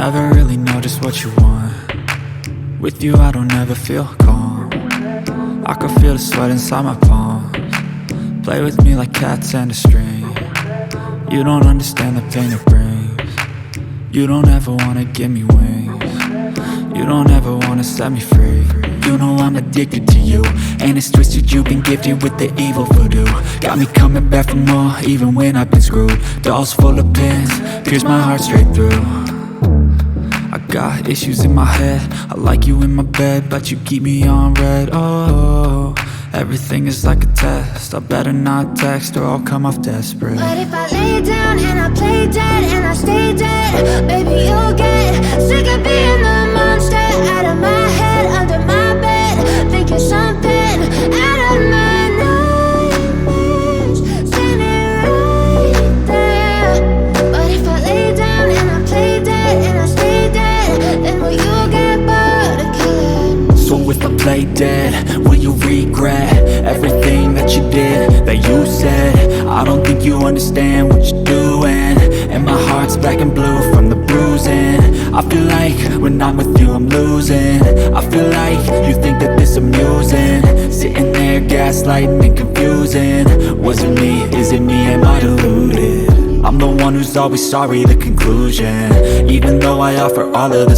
never really know just what you want. With you I don't ever feel calm. I can feel the sweat inside my palms. Play with me like cats and a string. You don't understand the pain it brings. You don't ever wanna give me wings. You don't ever wanna set me free. You know I'm addicted to you, and it's twisted, you've been gifted with the evil voodoo. Got me coming back for more, even when I've been screwed. Dolls full of pins, pierce my heart straight through. I got issues in my head, I like you in my bed, but you keep me on red. Oh, everything is like a test, I better not text or I'll come off desperate. But if I lay down and I play dead and I stay dead, baby you'll get sick of being the monster out of my head, under my bed, thinking something out of my nightmares, standing right there. But if I lay down and I play dead and I stay dead, then will you get bored of killing? So if I play dead, will you regret everything that you did, that you said? I don't think you understand what you're doing, and my heart's black and blue from the bruising. I feel like when I'm with you I'm losing. I feel like you think that this amusing, sitting there gaslighting and confusing. Was it me? Is it me? Am I deluded? I'm the one who's always sorry, the conclusion. Even though I offer all of the